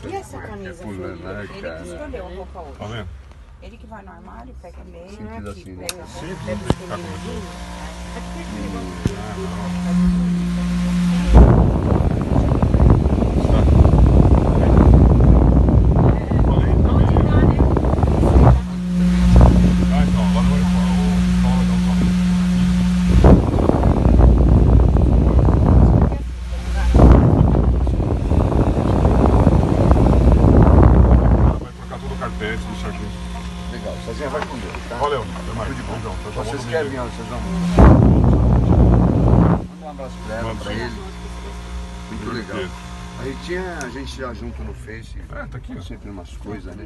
E essa camisa pulando, florida? né, Ele que cara? escolheu a roupa hoje. Tá vendo? Ele que vai no armário, pega meia, Sentido aqui, assim, né? pega Sim, roupa, não pega tem os que ficar com combinadinhos. Aqui tem aquele Deixa aqui. Legal, sozinha vai com Deus, tá? Valeu, até mais. Beijão. Vocês querem, ó, vocês vão. Manda um abraço pra ela, pra ele. Muito legal. A gente já junto no Face, É, tá aqui, ó. sempre umas coisas, né?